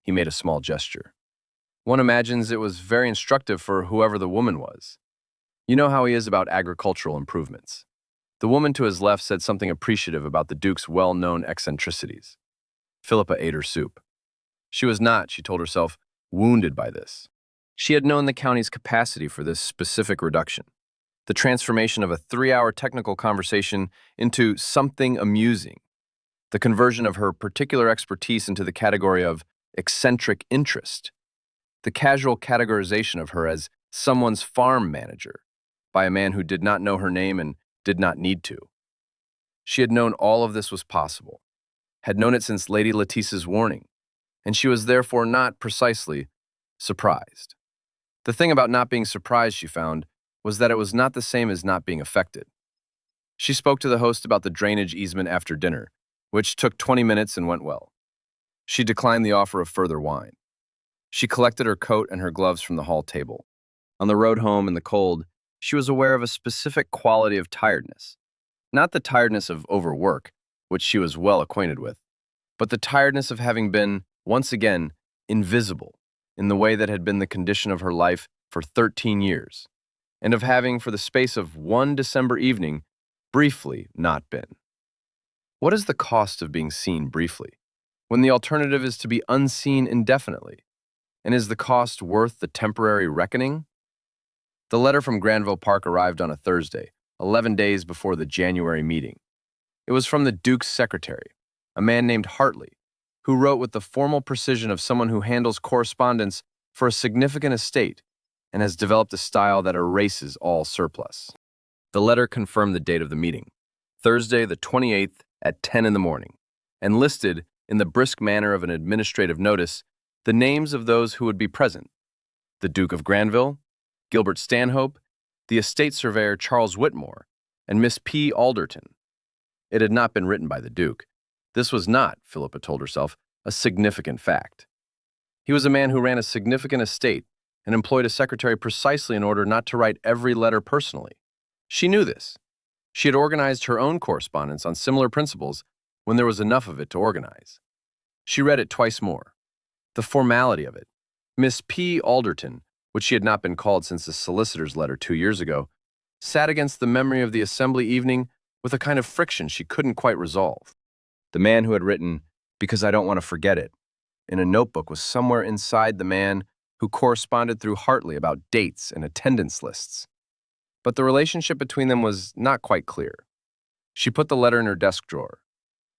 He made a small gesture. One imagines it was very instructive for whoever the woman was. You know how he is about agricultural improvements. The woman to his left said something appreciative about the Duke's well-known eccentricities. Philippa ate her soup. She was not, she told herself, wounded by this. She had known the county's capacity for this specific reduction, the transformation of a 3-hour technical conversation into something amusing, the conversion of her particular expertise into the category of eccentric interest, the casual categorization of her as someone's farm manager by a man who did not know her name and did not need to. She had known all of this was possible, had known it since Lady Letitia's warning, and she was therefore not precisely surprised. The thing about not being surprised, she found, was that it was not the same as not being affected. She spoke to the host about the drainage easement after dinner, which took 20 minutes and went well. She declined the offer of further wine. She collected her coat and her gloves from the hall table. On the road home in the cold, she was aware of a specific quality of tiredness. Not the tiredness of overwork, which she was well acquainted with, but the tiredness of having been, once again, invisible in the way that had been the condition of her life for 13 years, and of having, for the space of one December evening, briefly not been. What is the cost of being seen briefly, when the alternative is to be unseen indefinitely? And is the cost worth the temporary reckoning? The letter from Granville Park arrived on a Thursday, 11 days before the January meeting. It was from the Duke's secretary, a man named Hartley, who wrote with the formal precision of someone who handles correspondence for a significant estate and has developed a style that erases all surplus. The letter confirmed the date of the meeting, Thursday the 28th at 10 in the morning, and listed, in the brisk manner of an administrative notice, the names of those who would be present: the Duke of Granville, Gilbert Stanhope, the estate surveyor Charles Whitmore, and Miss P. Alderton. It had not been written by the Duke. This was not, Philippa told herself, a significant fact. He was a man who ran a significant estate and employed a secretary precisely in order not to write every letter personally. She knew this. She had organized her own correspondence on similar principles when there was enough of it to organize. She read it twice more. The formality of it. Miss P. Alderton, which she had not been called since the solicitor's letter 2 years ago, sat against the memory of the assembly evening with a kind of friction she couldn't quite resolve. The man who had written, "Because I don't want to forget it," in a notebook was somewhere inside the man who corresponded through Hartley about dates and attendance lists. But the relationship between them was not quite clear. She put the letter in her desk drawer.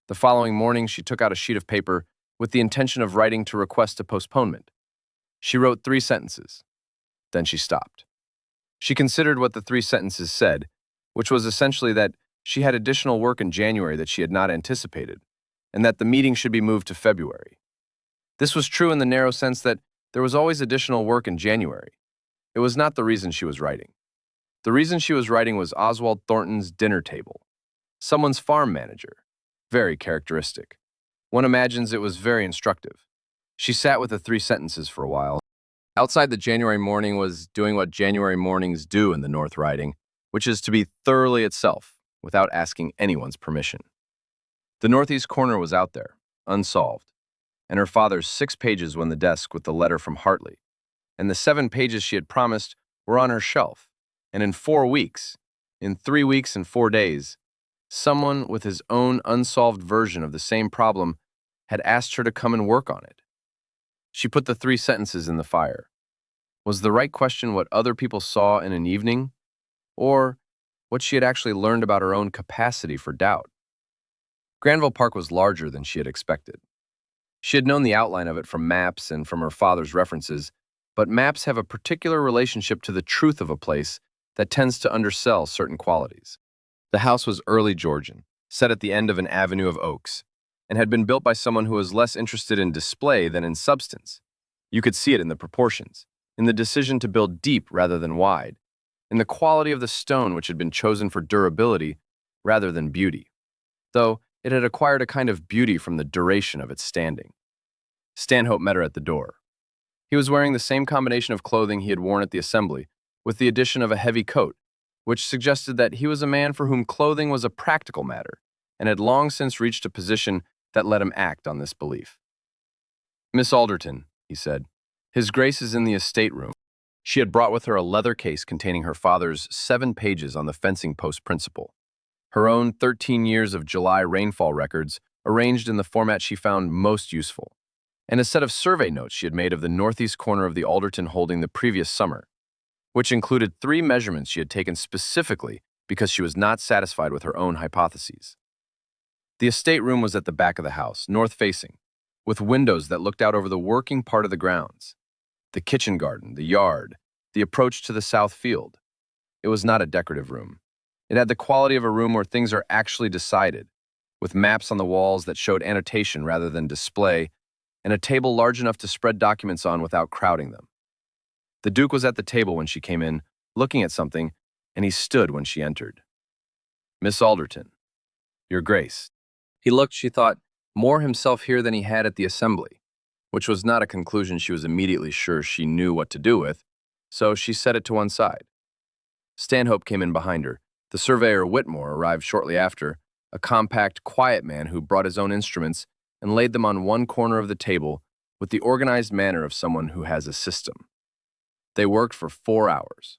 The following morning, she took out a sheet of paper with the intention of writing to request a postponement. She wrote 3 sentences. Then she stopped. She considered what the 3 sentences said, which was essentially that she had additional work in January that she had not anticipated, and that the meeting should be moved to February. This was true in the narrow sense that there was always additional work in January. It was not the reason she was writing. The reason she was writing was Oswald Thornton's dinner table. Someone's farm manager. Very characteristic. One imagines it was very instructive. She sat with the 3 sentences for a while. Outside, the January morning was doing what January mornings do in the North Riding, which is to be thoroughly itself, without asking anyone's permission. The northeast corner was out there, unsolved, and her father's 6 pages were on the desk with the letter from Hartley, and the 7 pages she had promised were on her shelf, and in 4 weeks, in 3 weeks and 4 days, someone with his own unsolved version of the same problem had asked her to come and work on it. She put the 3 sentences in the fire. Was the right question what other people saw in an evening, or what she had actually learned about her own capacity for doubt? Granville Park was larger than she had expected. She had known the outline of it from maps and from her father's references, but maps have a particular relationship to the truth of a place that tends to undersell certain qualities. The house was early Georgian, set at the end of an avenue of oaks, and had been built by someone who was less interested in display than in substance. You could see it in the proportions, in the decision to build deep rather than wide, in the quality of the stone which had been chosen for durability rather than beauty, though it had acquired a kind of beauty from the duration of its standing. Stanhope met her at the door. He was wearing the same combination of clothing he had worn at the assembly, with the addition of a heavy coat, which suggested that he was a man for whom clothing was a practical matter, and had long since reached a position that let him act on this belief. "Miss Alderton," he said, "His Grace is in the estate room." She had brought with her a leather case containing her father's 7 pages on the fencing post principle, her own 13 years of July rainfall records arranged in the format she found most useful, and a set of survey notes she had made of the northeast corner of the Alderton holding the previous summer, which included 3 measurements she had taken specifically because she was not satisfied with her own hypotheses. The estate room was at the back of the house, north-facing, with windows that looked out over the working part of the grounds, the kitchen garden, the yard, the approach to the south field. It was not a decorative room. It had the quality of a room where things are actually decided, with maps on the walls that showed annotation rather than display, and a table large enough to spread documents on without crowding them. The Duke was at the table when she came in, looking at something, and he stood when she entered. "Miss Alderton, Your Grace." He looked, she thought, more himself here than he had at the assembly, which was not a conclusion she was immediately sure she knew what to do with, so she set it to one side. Stanhope came in behind her. The surveyor Whitmore arrived shortly after, a compact, quiet man who brought his own instruments and laid them on one corner of the table with the organized manner of someone who has a system. They worked for 4 hours.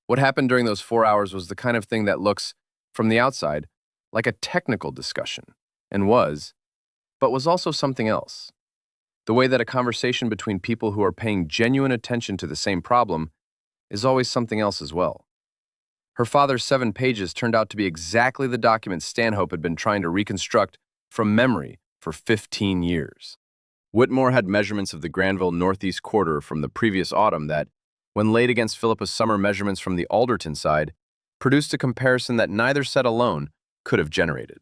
What happened during those 4 hours was the kind of thing that looks, from the outside, like a technical discussion, and but was also something else. The way that a conversation between people who are paying genuine attention to the same problem is always something else as well. Her father's 7 pages turned out to be exactly the document Stanhope had been trying to reconstruct from memory for 15 years. Whitmore had measurements of the Granville northeast quarter from the previous autumn that, when laid against Philippa's summer measurements from the Alderton side, produced a comparison that neither set alone could have generated.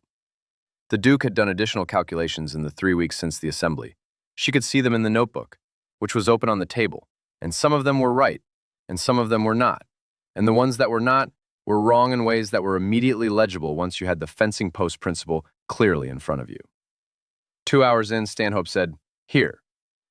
The Duke had done additional calculations in the 3 weeks since the assembly. She could see them in the notebook, which was open on the table, and some of them were right, and some of them were not, and the ones that were not were wrong in ways that were immediately legible once you had the fencing post principle clearly in front of you. 2 hours in, Stanhope said, "Here."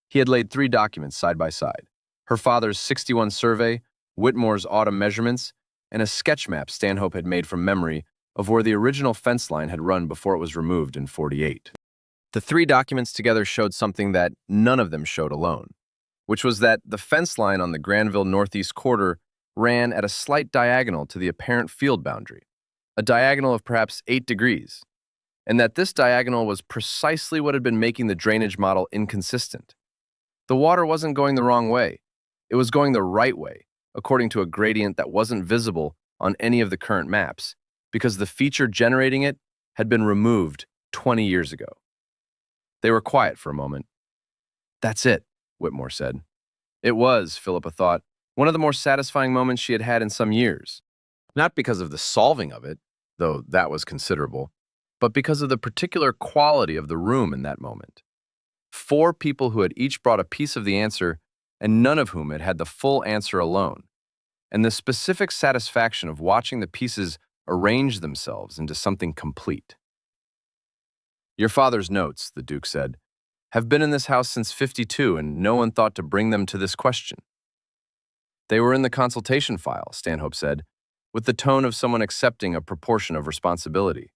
He had laid 3 documents side by side, her father's 61 survey, Whitmore's autumn measurements, and a sketch map Stanhope had made from memory of where the original fence line had run before it was removed in '48. The 3 documents together showed something that none of them showed alone, which was that the fence line on the Granville northeast quarter ran at a slight diagonal to the apparent field boundary, a diagonal of perhaps 8 degrees, and that this diagonal was precisely what had been making the drainage model inconsistent. The water wasn't going the wrong way. It was going the right way, according to a gradient that wasn't visible on any of the current maps, because the feature generating it had been removed 20 years ago. They were quiet for a moment. "That's it," Whitmore said. It was, Philippa thought, one of the more satisfying moments she had had in some years. Not because of the solving of it, though that was considerable, but because of the particular quality of the room in that moment. 4 people who had each brought a piece of the answer, and none of whom had had the full answer alone, and the specific satisfaction of watching the pieces arrange themselves into something complete. "Your father's notes," the Duke said, "have been in this house since '52, and no one thought to bring them to this question." "They were in the consultation file," Stanhope said, with the tone of someone accepting a proportion of responsibility.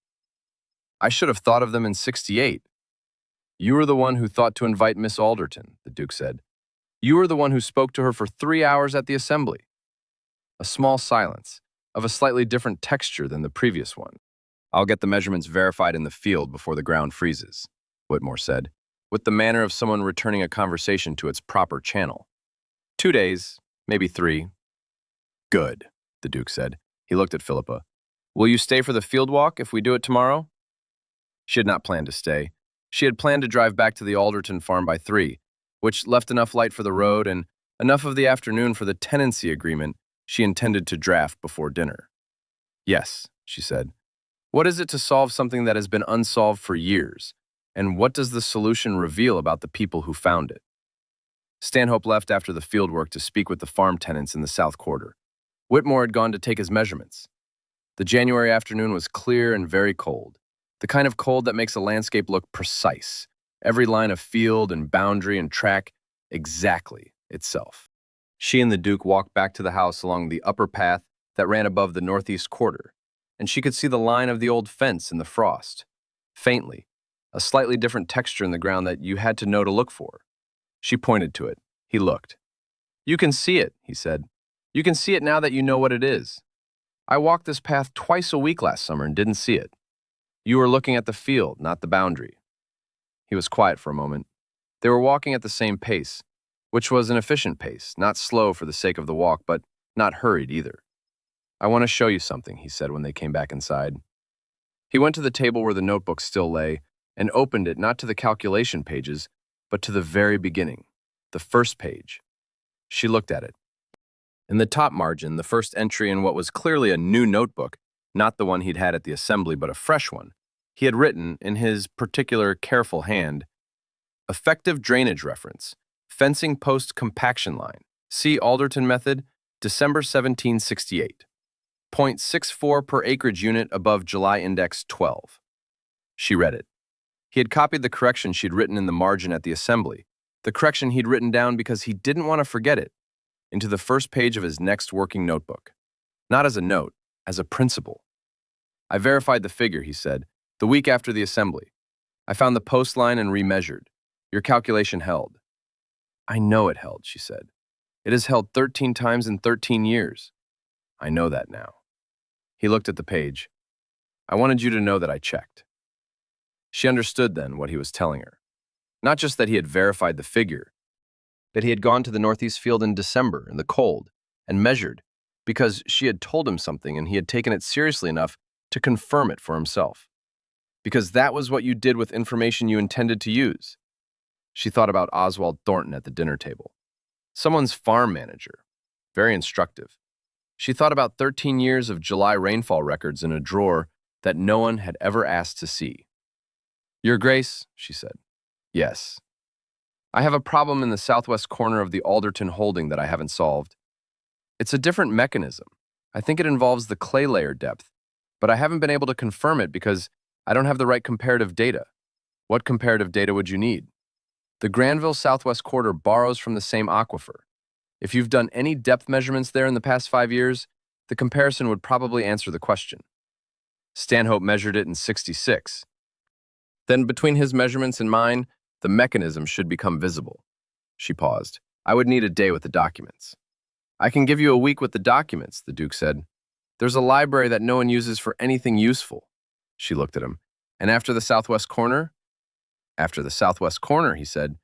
"I should have thought of them in '68. "You were the one who thought to invite Miss Alderton," the Duke said. "You were the one who spoke to her for 3 hours at the assembly." A small silence, of a slightly different texture than the previous one. "I'll get the measurements verified in the field before the ground freezes," Whitmore said, with the manner of someone returning a conversation to its proper channel. 2 days, maybe 3. "Good," the Duke said. He looked at Philippa. "Will you stay for the field walk if we do it tomorrow?" She had not planned to stay. She had planned to drive back to the Alderton farm by 3, which left enough light for the road and enough of the afternoon for the tenancy agreement she intended to draft before dinner. "Yes," she said. "What is it to solve something that has been unsolved for years? And what does the solution reveal about the people who found it?" Stanhope left after the fieldwork to speak with the farm tenants in the South Quarter. Whitmore had gone to take his measurements. The January afternoon was clear and very cold, the kind of cold that makes a landscape look precise, every line of field and boundary and track exactly itself. She and the Duke walked back to the house along the upper path that ran above the northeast quarter, and she could see the line of the old fence in the frost, faintly, a slightly different texture in the ground that you had to know to look for. She pointed to it. He looked. "You can see it," he said. "You can see it now that you know what it is. I walked this path twice a week last summer and didn't see it. You were looking at the field, not the boundary." He was quiet for a moment. They were walking at the same pace, which was an efficient pace, not slow for the sake of the walk, but not hurried either. "I want to show you something," he said when they came back inside. He went to the table where the notebook still lay and opened it not to the calculation pages, but to the very beginning, the first page. She looked at it. In the top margin, the first entry in what was clearly a new notebook, not the one he'd had at the assembly, but a fresh one, he had written, in his particular careful hand, "Effective drainage reference, fencing post compaction line. See Alderton method, December 1768. 0.64 per acreage unit above July index 12. She read it. He had copied the correction she'd written in the margin at the assembly, the correction he'd written down because he didn't want to forget it, into the first page of his next working notebook. Not as a note, as a principle. "I verified the figure," he said, "the week after the assembly. I found the post line and remeasured. Your calculation held." "I know it held," she said. "It has held 13 times in 13 years. I know that now." He looked at the page. "I wanted you to know that I checked." She understood then what he was telling her. Not just that he had verified the figure, that he had gone to the northeast field in December in the cold and measured because she had told him something and he had taken it seriously enough to confirm it for himself. Because that was what you did with information you intended to use. She thought about Oswald Thornton at the dinner table. Someone's farm manager. Very instructive. She thought about 13 years of July rainfall records in a drawer that no one had ever asked to see. "Your Grace," she said. "Yes. I have a problem in the southwest corner of the Alderton holding that I haven't solved. It's a different mechanism. I think it involves the clay layer depth, but I haven't been able to confirm it because I don't have the right comparative data." "What comparative data would you need?" "The Granville Southwest Quarter borrows from the same aquifer. If you've done any depth measurements there in the past 5 years, the comparison would probably answer the question." Stanhope measured it in '66. Then between his measurements and mine, the mechanism should become visible. She paused. "I would need a day with the documents." "I can give you a week with the documents," the Duke said. "There's a library that no one uses for anything useful." She looked at him. "And after the southwest corner?" "After the southwest corner," he said,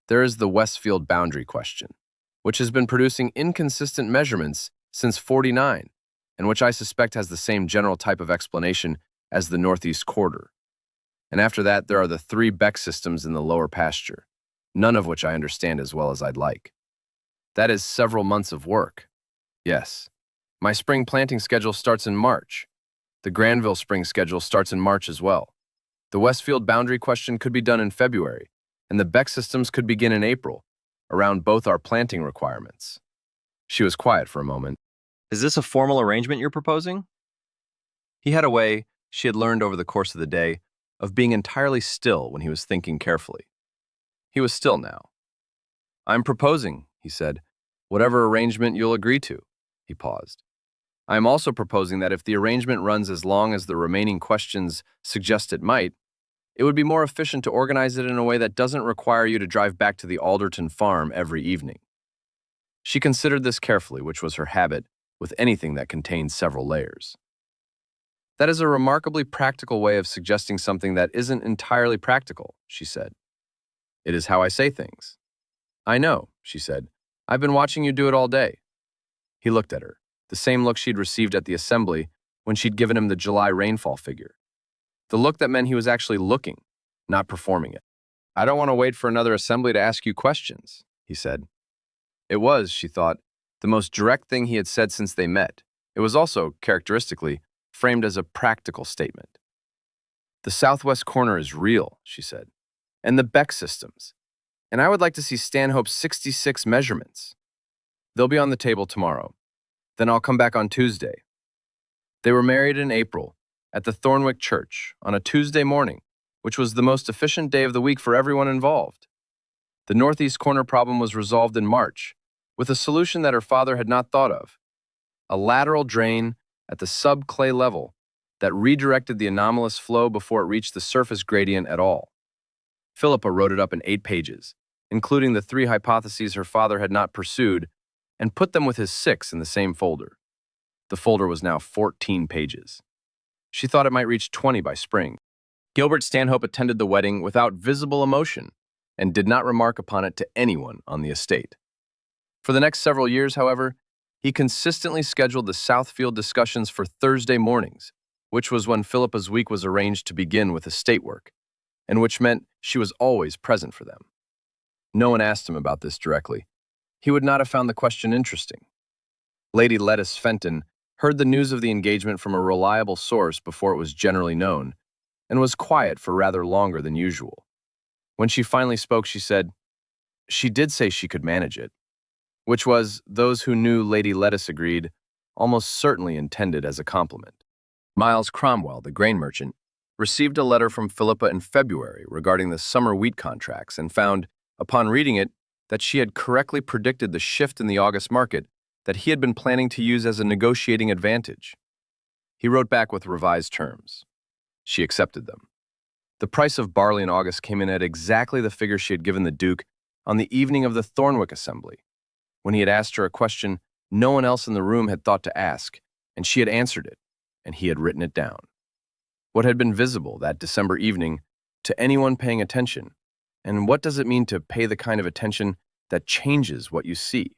There is the Westfield boundary question, which has been producing inconsistent measurements since '49, and which I suspect has the same general type of explanation as the Northeast Quarter. And after that, there are the 3 Beck systems in the lower pasture, none of which I understand as well as I'd like. That is several months of work. Yes. My spring planting schedule starts in March. The Granville spring schedule starts in March as well. The Westfield boundary question could be done in February, and the Beck systems could begin in April, around both our planting requirements. She was quiet for a moment. Is this a formal arrangement you're proposing? He had a way, she had learned over the course of the day, of being entirely still when he was thinking carefully. He was still now. I'm proposing, he said, whatever arrangement you'll agree to. He paused. I am also proposing that if the arrangement runs as long as the remaining questions suggest it might, it would be more efficient to organize it in a way that doesn't require you to drive back to the Alderton farm every evening. She considered this carefully, which was her habit with anything that contained several layers. That is a remarkably practical way of suggesting something that isn't entirely practical, she said. It is how I say things. I know, she said. I've been watching you do it all day. He looked at her, the same look she'd received at the assembly when she'd given him the July rainfall figure. The look that meant he was actually looking, not performing it. I don't want to wait for another assembly to ask you questions, he said. It was, she thought, the most direct thing he had said since they met. It was also, characteristically, framed as a practical statement. The southwest corner is real, she said, and the Beck systems. And I would like to see Stanhope's 66 measurements. They'll be on the table tomorrow. Then I'll come back on Tuesday. They were married in April at the Thornwick Church on a Tuesday morning, which was the most efficient day of the week for everyone involved. The northeast corner problem was resolved in March, with a solution that her father had not thought of: a lateral drain at the sub-clay level that redirected the anomalous flow before it reached the surface gradient at all. Philippa wrote it up in 8 pages, including the 3 hypotheses her father had not pursued, and put them with his 6 in the same folder. The folder was now 14 pages. She thought it might reach 20 by spring. Gilbert Stanhope attended the wedding without visible emotion and did not remark upon it to anyone on the estate. For the next several years, however, he consistently scheduled the Southfield discussions for Thursday mornings, which was when Philippa's week was arranged to begin with estate work, and which meant she was always present for them. No one asked him about this directly. He would not have found the question interesting. Lady Lettice Fenton heard the news of the engagement from a reliable source before it was generally known, and was quiet for rather longer than usual. When she finally spoke, she said, "She did say she could manage it," which was, those who knew Lady Lettice agreed, almost certainly intended as a compliment. Miles Cromwell, the grain merchant, received a letter from Philippa in February regarding the summer wheat contracts and found, upon reading it, that she had correctly predicted the shift in the August market that he had been planning to use as a negotiating advantage. He wrote back with revised terms. She accepted them. The price of barley in August came in at exactly the figure she had given the Duke on the evening of the Thornwick assembly, when he had asked her a question no one else in the room had thought to ask, and she had answered it, and he had written it down. What had been visible that December evening to anyone paying attention, and what does it mean to pay the kind of attention that changes what you see?